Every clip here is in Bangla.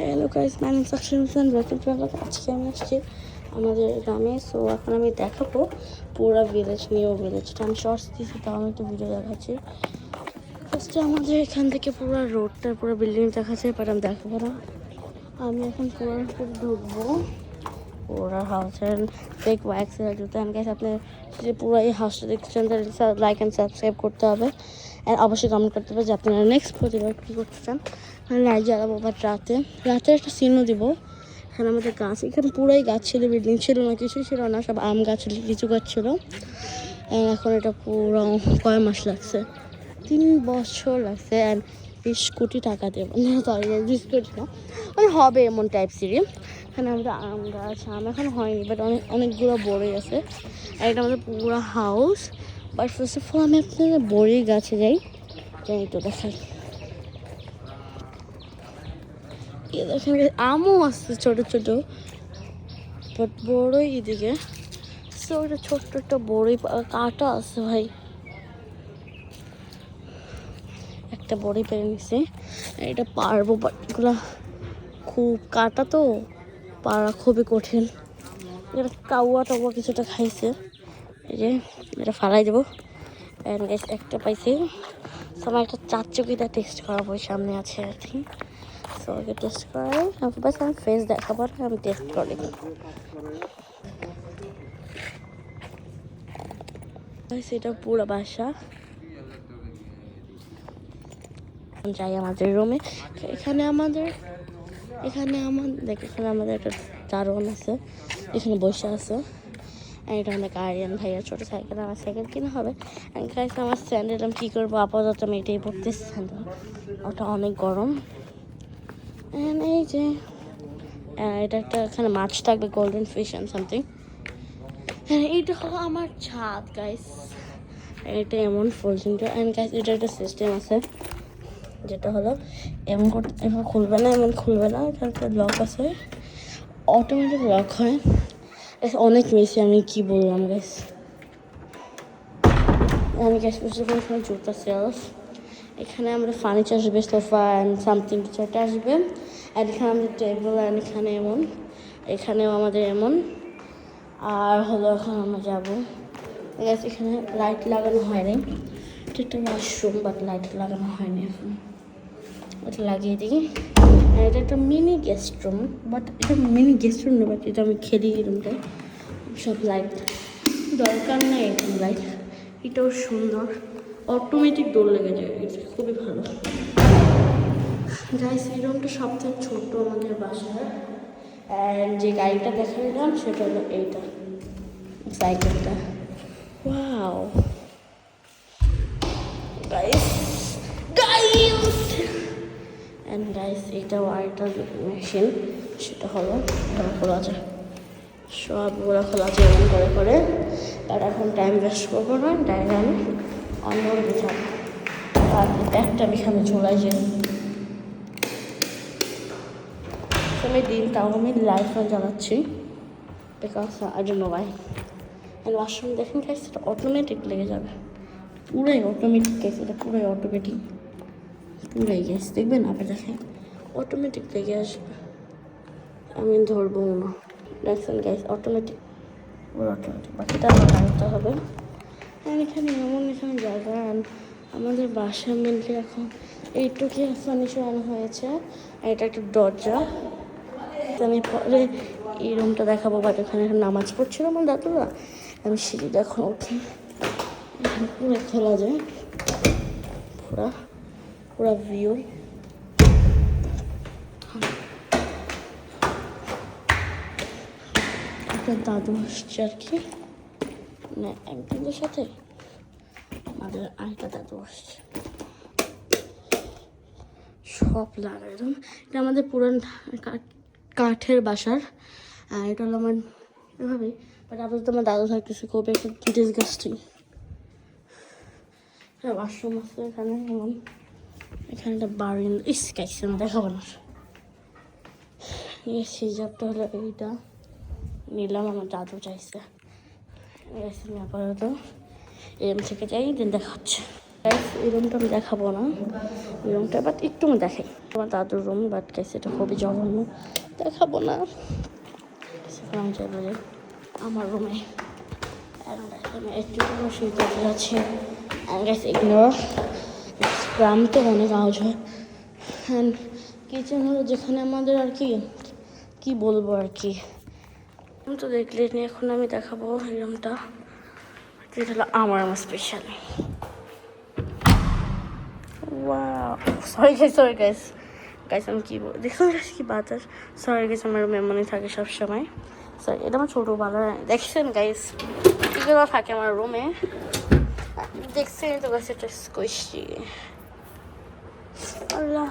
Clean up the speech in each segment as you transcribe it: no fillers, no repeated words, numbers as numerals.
Hello guys, my name success Hossain. Welcome to our. আজকে আমি আসছি আমাদের গ্রামে। সো এখন আমি দেখাবো পুরো ভিলেজ, নিউ ভিলেজটা। আমি শর্টস দিয়েছি, তাও আমি একটু ভিডিও দেখাচ্ছি। ফার্স্টে আমাদের এখান থেকে পুরো রোডটার পুরো বিল্ডিং দেখাচ্ছে, বাট আমি দেখাবো না। আমি এখন পুরো ঢুকবো পুরো হাউসের ফেক ওয়াক্সের জুতো। আমি গাইস, আপনি যদি পুরো এই হাউসটা দেখতেছেন তাহলে লাইক অ্যান্ড সাবস্ক্রাইব করতে হবে। অ্যান্ড অবশ্যই কমেন্ট করতে হবে যে আপনারা নেক্সট প্রতিবার কী করতে চান। লাইট জ্বালাবো, বাট রাতে একটা সিনও দিব। এখানে আমাদের গাছ, এখানে পুরাই গাছ ছিল, বিল্ডিং ছিল না, কিছুই ছিল না, সব আম গাছ, লিচু গাছ ছিল। এখন এটা পুরো কয় মাস লাগছে, 3 বছর লাগছে। অ্যান্ড 20 কোটি টাকা দেবো না, সরি 20 কোটি না, মানে হবে এমন টাইপ সিরিজ। এখানে আমাদের আম গাছ, আম এখন হয়নি, বাট অনেকগুলো বড়ই আছে। আর এটা আমাদের পুরো house. But first of all আমি আপনাদের বড়ি গাছে যাই, তো দেখাই। দেখেন আমও আসছে ছোটো ছোটো, বাট বড়ই এদিকে। সো এটা ছোট্ট একটা বড়ই কাটা আছে ভাই, একটা বড়ই পেরে নিছে। এটা পারবো, বাট এগুলা খুব কাটা তো, পারা খুবই কঠিন। এটা কাউয়া টাউয়া কিছুটা খাইছে, এই যে এটা ফালাই দেবো। একটা পাইছি, আমার একটা চারচকিটা টেস্ট করাবো, সামনে আছে আর কি। সো আগে টেস্ট করাই, বাস আমি ফেস দেখাবার, আমি টেস্ট করি। সেটা পুরো বাসা। যাই আমাদের রুমে। এখানে আমাদের এখানে আমাদের একটা দারোয়ান আছে, এখানে বসে আছে। এটা অনেক আরিয়ান ভাইয়ার ছোটো সাইকেল, আমার সাইকেল কিনা হবে। আমার স্যান্ডেল আমি কী করবো, আপাতত আমি এটাই পড়তেছি স্যান্ডেল, ওটা অনেক গরম। এই যে এটা একটা, এখানে মাছ থাকবে, গোল্ডেন ফিশ অ্যান্ড সামথিং। এইটা হলো আমার ছাদ গাইস, এটা এমন পর্যন্ত। অ্যান্ড গাইস, এটা একটা সিস্টেম আছে, যেটা হলো এমন খুলবে না, এমন খুলবে না, এটা একটা লক আছে, অটোমেটিক লক হয়। অনেক মিশি, আমি কি বললাম গাইস। আমি গ্যাস বুঝতে পারি এখানে জুতা সেলফ, এখানে আমরা ফার্নিচার আসবে, সোফা অ্যান্ড সামথিং কিছু একটা আসবে। আর এখানে আমাদের টেবিল, অ্যান্ড এখানে এমন, এখানেও আমাদের এমন। আর হলো এখন আমরা যাবো গ্যাস, এখানে লাইট লাগানো হয়নি, এটা একটা ওয়াশরুম, বাট লাইট লাগানো হয়নি এখন, ওটা লাগিয়ে দিই। আর এটা একটা মিনি গেস্ট রুম, বাট এটা মিনি গেস্ট রুম না, বাট এটা আমি খেলি এই রুমটা। সব লাইট দরকার নেই, এরকম লাইট। এটাও সুন্দর, অটোমেটিক দৌড় লেগে যায়, এটা খুবই ভালো। গাইস, এই রুমটা সবথেকে ছোট্ট আমাদের বাসার। অ্যান্ড যে গাড়িটা দেখালাম সেটা হলো এইটা, সাইকেলটা। ওয়াও গাইস, অ্যান্ড গাইস, এটাও আরেকটা মেশিন, সেটা হলো এটা খোলা যায়, সবগুলো খোলা যায় এমন করে করে। আর এখন টাইম ওয়েস্ট করবো না, ডাইরেক্ট আমি অন্য বিছাব। আর ব্যাগটা আমি এখানে ঝোলাই যে আমি দিন, তাও আমি লাইট ফ্যান জ্বালাচ্ছি, because I don't know why. And washroom দেখেন গাইস, এটা অটোমেটিক লেগে যাবে, পুরাই অটোমেটিক গাইস, এটা পুরাই অটোমেটিক, পুরাই গাইস দেখবেন, আবার দেখেন অটোমেটিক লেগে আসবে, আমি ধরবো না। দেখছেন গাইস, অটোমেটিক, পুরো অটোমেটিক, বাকিটা আমার লাগাতে হবে। এখানে এমন এখানে জায়গা। আমাদের বাসা মেনলি এখন এইটুকু ফার্নিচার আনা হয়েছে, আর এটা একটা দরজা। আমি পরে এই রুমটা দেখাবো, বাট এখানে নামাজ পড়ছিল আমার দাদুরা, আমি সিঁড়িটা এখন উঠি, পুরো খোলা যায়, পুরা ভিউ। একটা দাদু আসছে আর কি, মানে একদিনের সাথে আমাদের আরেকটা দাদু আসছে, সব লাগাই রুম। এটা আমাদের পুরান কাঠের বাসার, এটা হলো আমার এভাবেই, বাট আপাতত আমার দাদু থাকতেছে, খুব একটা ডিসগাস্টিং। হ্যাঁ, ওয়াশরুম আছে এখানে, এমন এখানে একটা বারিন, গাইছে আমি দেখাবো না। সিজারটা হলো এইটা, নিলাম, আমার দাদু চাইছে। আমি আপাতত এরম থেকে যাই, দিন দেখা হচ্ছে। এই রুমটা আমি দেখাবো না, এই রুমটা বাট একটু আমি দেখাই। আমার দাদুর রুম, বাট গাইস এটা খুবই জঘন্য, দেখাবো না। আমি যাবো আমার রুমে, একটু শুনতে আছে। গাইস এগুলো গ্রাম তো অনেক আওয়াজ হয়। অ্যান্ড কিচেন হলো যেখানে আমাদের আর কি বলবো আর কি, তো দেখলে এখন আমি দেখাবো এই রুমটা, যেটা হলো আমার স্পেশাল। ওয়াও, সরি গাইস আমি কি দেখুন গাইস কি বাতাস। সরি গাইস, আমার মেমোরি থাকে সবসময়। সরি, এটা আমার ছোটোবেলার, দেখছেন গাইস এগুলো থাকে আমার রুমে, দেখছেন তো গাইস। এটা স্কুইশি, আল্লাহ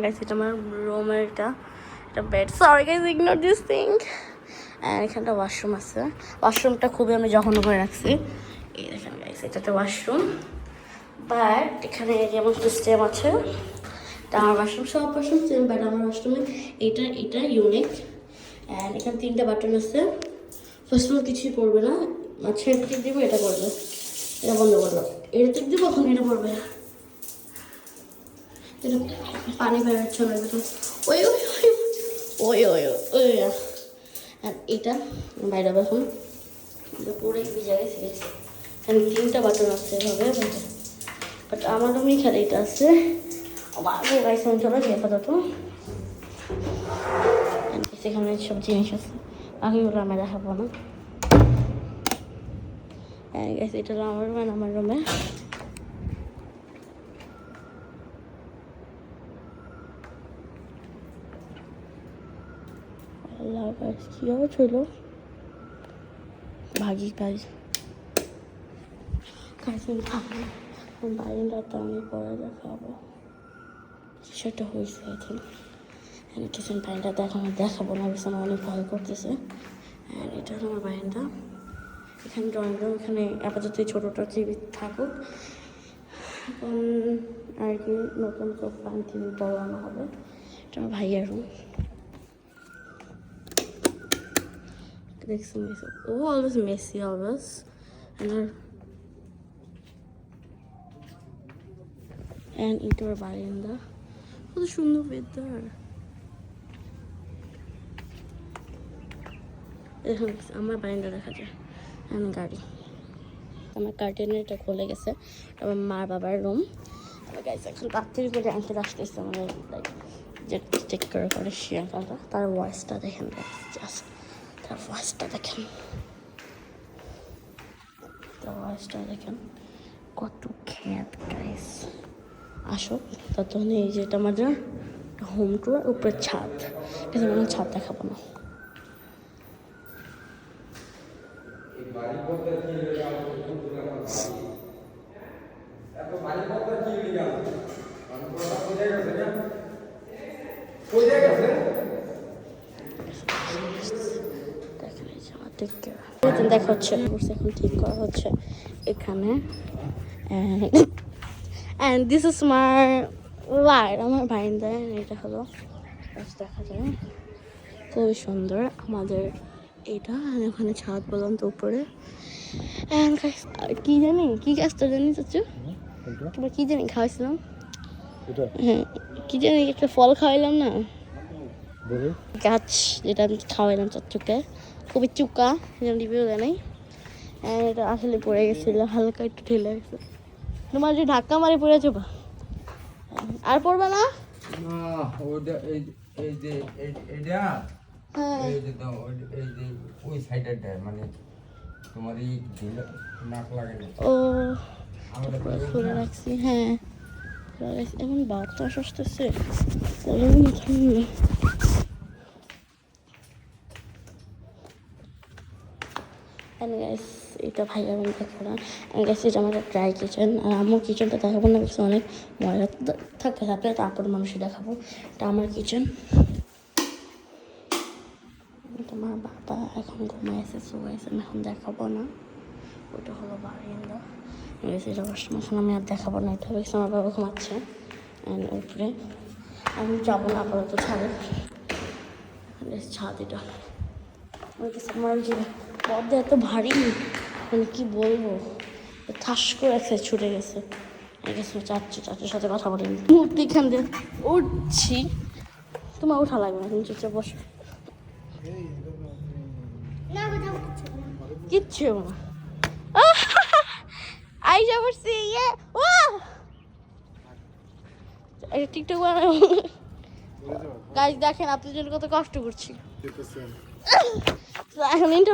গাইস, এটা আমার রুমের এটা bed. Sorry guys, ignore this thing. এখানটা ওয়াশরুম আছে, ওয়াশরুমটা খুবই আমি জঘন্য করে রাখছি। এই দেখেন গাইস, এটা একটা ওয়াশরুম, বাট এখানে যেমন সিস্টেম আছে, এটা আমার ওয়াশরুম, সব ওয়াশরুম সেম, বাট আমার ওয়াশরুমে এটা ইউনিক। অ্যান্ড এখানে 3টা বাটন আছে। ফার্স্ট অফ অল কিছুই পড়বে না, মাঝখানে টিপ দিব, এটা পড়বে, এটা বন্ধ করলো, এটা টিপ দিব, এখন এটা পড়বে, এটা পানি বেরোচ্ছে না, ওই ওই ওই ওই ওই ওই। আর এটা বাইরে এখন পুরো ভিজে গেছে, এখানে 3টা বাটন আছে এভাবে, বাট আমার রুমেই খেলে এটা আছে। বাবু গাইস আমি চলে যাই আপাতত, সেখানে সব জিনিস আছে, বাকিগুলো আমি দেখাবো না। গাইস এটা হলো আমার রুম, আমার রুমে আল্লাহ গাইস কি অবস্থা হলো, ভাগি গাইস আমি থাকি বাইরেটা আমি পরে দেখাবো, সেটা হয়েছে এখন। কিচেন বাইরেটা দেখাবো না, বিছানা অনেক ভয় করতেছে। এটা হলো আমার বাইরেটা, এখানে ড্রয়িং রুম, এখানে আপাতত ছোটোটা টিভি থাকুক, এখন আর কি নতুন সোফা টিভি বলানো হবে। এটা আমার ভাইয়ের রুম, দেখছি ও অলওয়েজ মেসি অলওয়েজ। অ্যান্ড ইটোর বারান্দা, কত সুন্দর ওয়েদার। এখন আমার বারান্দা দেখা যায়, আমি গাড়ি, আমার কার্টেনের এটা খুলে গেছে, আমার মার বাবার রুম। আমার গাইছে এখন রাত্রির করে আঙ্কেল আসতেছে, মানে লাইক যে চেক করে সে আঙ্কেলটা, তার ভয়েসটা দেখেন, জাস্ট তার ভয়েসটা দেখেন, কত খ্যাত গাইস। আসো ততক্ষণ এই যে এটা আমাদের হোম টুর, উপরে ছাদ, এটা আমার ছাদ দেখাবো না। দেখা হচ্ছে এখন ঠিক করা হচ্ছে এখানে, and this is my wide, আমার বারান্দা। এটা হলো দেখা যায় খুবই সুন্দর আমাদের এটা, ওখানে ছাদ বললাম তো উপরে। কি জানি কি গাছটা জানি চাচু, তোমার কি জানি খাওয়াইছিলাম, হ্যাঁ কি জানি একটা ফল খাওয়াইলাম না, গাছ যেটা আমি খাওয়াইলাম চাচুকে, খুবই চুকা, রিভিউ দেয় নাই। এটা আসলে পড়ে গেছিল, হালকা একটু ঠেলে গেছে, তোমার যে ধাক্কা মারি পড়ে যাবা, আর পড়বে না। ও খুলে রাখছি, হ্যাঁ এমন বাতাস আসতেছে, এটা ভাইয়া রুম দেখালাম। এটা আমার ড্রাই কিচেন, আর আমার কিচেনটা দেখাবো না, বেশি অনেক ময়লা থাকলে তারপর মানুষই দেখাবো। এটা আমার কিচেন, তোমার বাবা এখন ঘুমাইছে, শোয়াইছে, আমি এখন দেখাবো না। ওটা হলো বারান্দা, এটা ওয়াশরুম, এখন আমি আর দেখাবো না। এটা বেশি আমার বাবা ঘুমাচ্ছে উপরে, আমি যাবো না আপাতত ছাদে, ছাদ এটা আমার যে পর্দা এত ভারী, মানে কি বলবো, ঠাস করে ছুটে গেছে। ঠিক আছে চাচুর সাথে কথা বলি মূর্তি এখান দিয়ে উঠছি, তোমার ওঠা লাগবে না, তুমি চুপচাপ বসো, কিচ্ছু হবে না। আইসা পড়ছি ইয়ে ও টিকটক বানাবো গাইস, দেখেন আপনার জন্য কত কষ্ট করছি। এখন